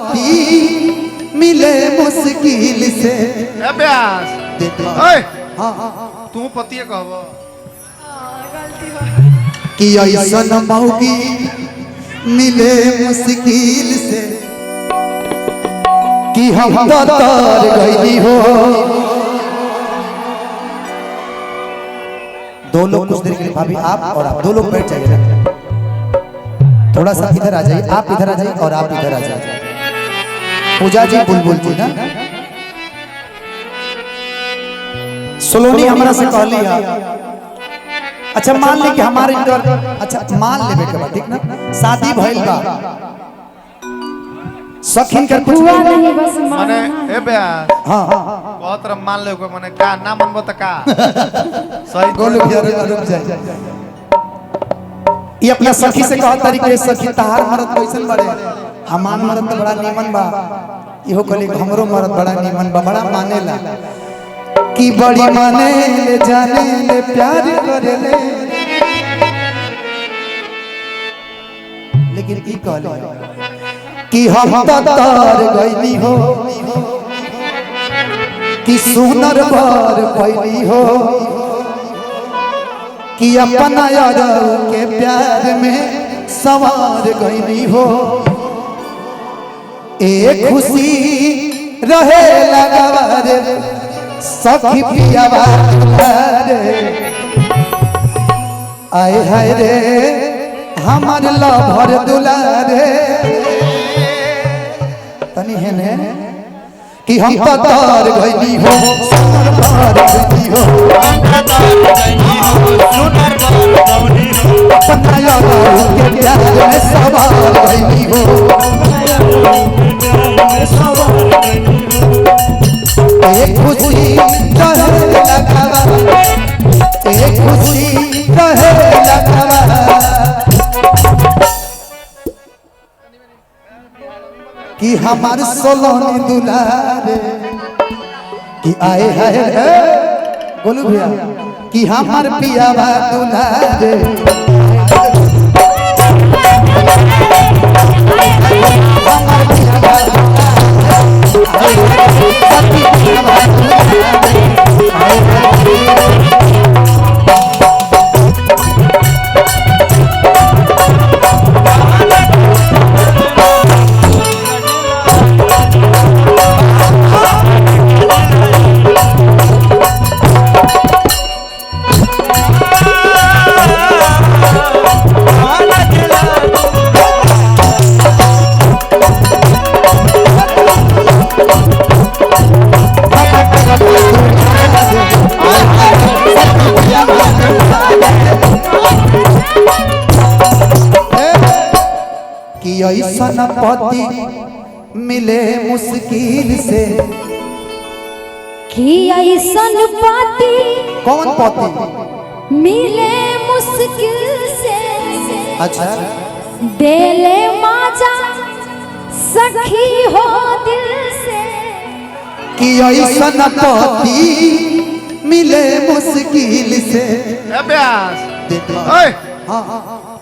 पति मिले मुश्किल से। तू पति कहब कि ऐसन मौगी मिले मुश्किल से कि हम तर गई हो। दो लोग कुछ देर के लिए भाभी आप और आप दो लोग बैठ जाइए, थोड़ा सा इधर आ जाइए, आप इधर आ जाइए और आप इधर आ जाइए। पूजा जी बुलबुल जी ना सोलोनी हमरा से कहली है। अच्छा मान ली कि हमारे इंटर अच्छा मान लेबे के बाद ठीक ना शादी भइल बा सखी के हुआ नहीं बस माने ए बे हां बहुत तरह मान ले माने का ना मनबो त का सही गोलू भैया रुक जाए। ये अपना सखी से कह तरीके सखी तहार मरद कैसन बड़े हमान मरद तो बड़ा नीमन बा। इहो कहली हमरो मरद बड़ा नीमन बा, बड़ा मानेला कि बड़ी माने ले जाने ले प्यार करे ले। लेकिन की कहली कि हम तर गईली हो कि सुनर बर गईली हो कि अपना यार के प्यार में सवार गईली हो। एक खुशी रहे लगावार सखी पियावा रे आए हाय रे हमार लभर दुलारे तनी हेने कि हम तर गईली हो सुनर बर गईली हो अपना यार के प्यार में सवार गईली हो। एक खुशी रहे लगावा एक खुशी रहे लगावा कि हमार सोलोनी दुलारे कि आए है गोलू भैया कि हमार पियावा दुलारे हमार पियावा ऐसन पति मिले मुश्किल से कि ऐसन पति कौन पति मिले मुश्किल से। अच्छा देले माजा सखी हो दिल से कि ऐसन पति मिले मुश्किल से।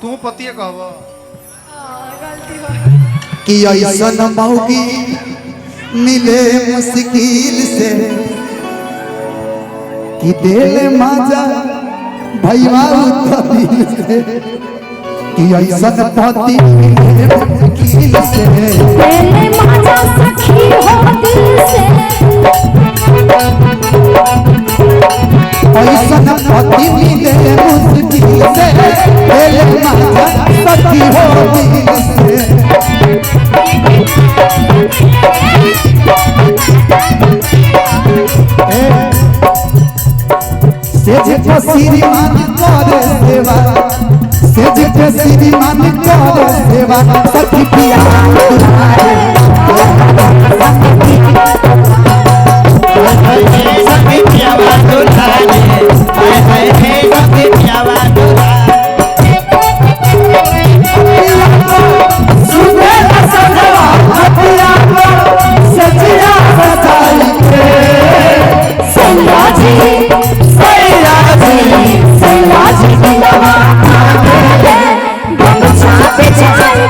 तू पति कहब कि ऐसन मौगी मिले मुश्किल से कि दिल माजा भैया दिल से कि ऐसन पति मिले मुश्किल से देले माजा सखी हो दिल से ऐसन पति मिले मुश्किल से दिल माजा सखी हो दिल से। सेज पे श्रीमान करे सेवा सेज पे श्रीमान करे सेवा सखी पिया दुलारे सखी पिया दुलारे सखी पिया सुने सजवा हथिया सजिया सजाई के सैयाजी दिलवा गमछा पे जाए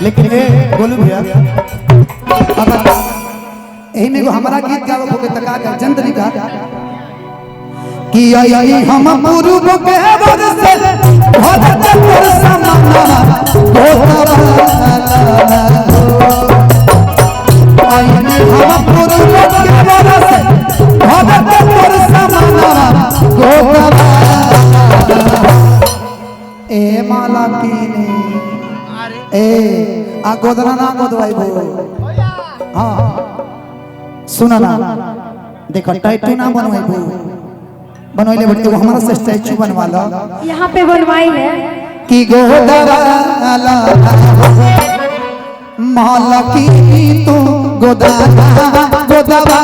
लेकिन ए गोलू भैया अगर एही में एगो हमारा गीत गावो के तका के जंतरी का कि आई हम पूर्व के वर से भरत पर समाना आई हम पूर्व के वर से भरत पर समाना ए माला कीने ए आ गोदना ना गोदवाई भो हां सुना ना देखो टैटू ना बनवाई भो बनवाइले बट एगो हमरा से स्टैचू बनवा लो यहाँ पे बनवाई है कि गोदवाला माला की तू गोदवाला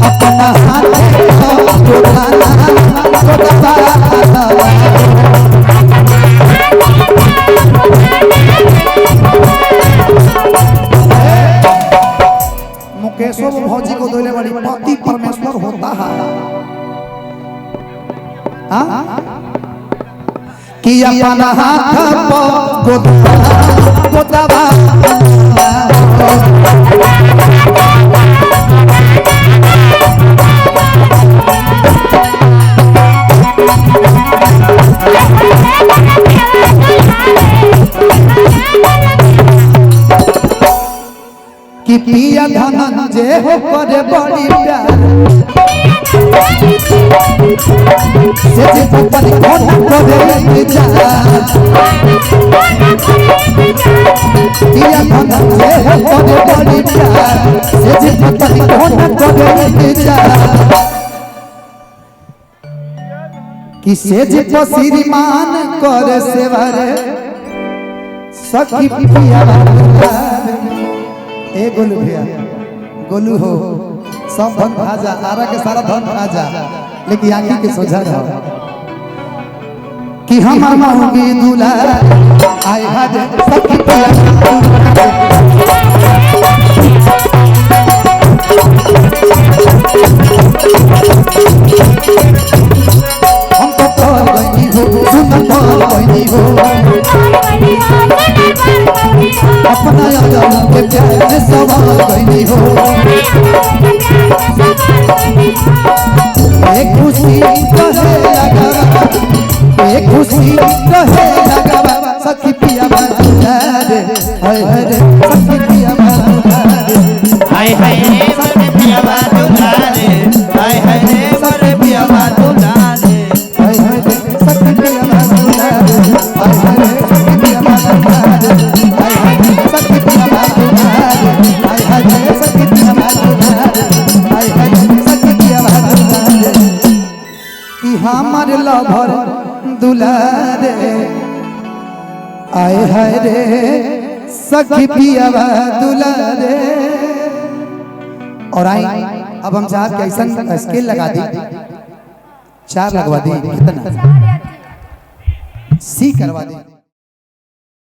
अपना हाथ गोदवाला मुकेशो भौजी को दोले बड़ी पति परमेश्वर होता है कि अपना हाथ गोदवा कि पिया धनंजय हो करे बड़ी प्यार से जे ऊपर घोड़ा करे इंतजार पिया धनंजय हो करे बड़ी प्यार से जे ऊपर घोड़ा करे इंतजार कि से जे श्रीमान करे सेवारे सखी पिया ए गोलू भैया गोलू हो सब धन भाजा आरा के सारा धन भाजा लेकिन आंखी के सोझा रहो कि हम मांगी दूल्हा आए हाज सखी पिया हम तो तोर गई हो सुन तोर गई हो अपना याद के प्यार में सवार गई हो एक खुशी रहे लगा एक खुशी रहे लगा सखी पिया बाजुला रे हाय हाय रे सखी पिया बाजुला रे हाय हाय रे सखी पिया बाजुला रे हाय हाय रे सखी पिया बाजुला रे हाय हाय रे सखी पिया बाजुला रे हाय हाय रे सखी पिया बाजुला रे हाय हाय रे सखी पिया बाजुला रे हाय हाय रे सखी पिया बाजुला रे हाय हाय रे सखी पिया बाजुला रे कि हमार लभर दुलारे आए हाय रे सखी पिया दुलारे। और आई अब हम चाहत कैसन स्केल लगा दी 4 लगवा दी कितना सी करवा दी।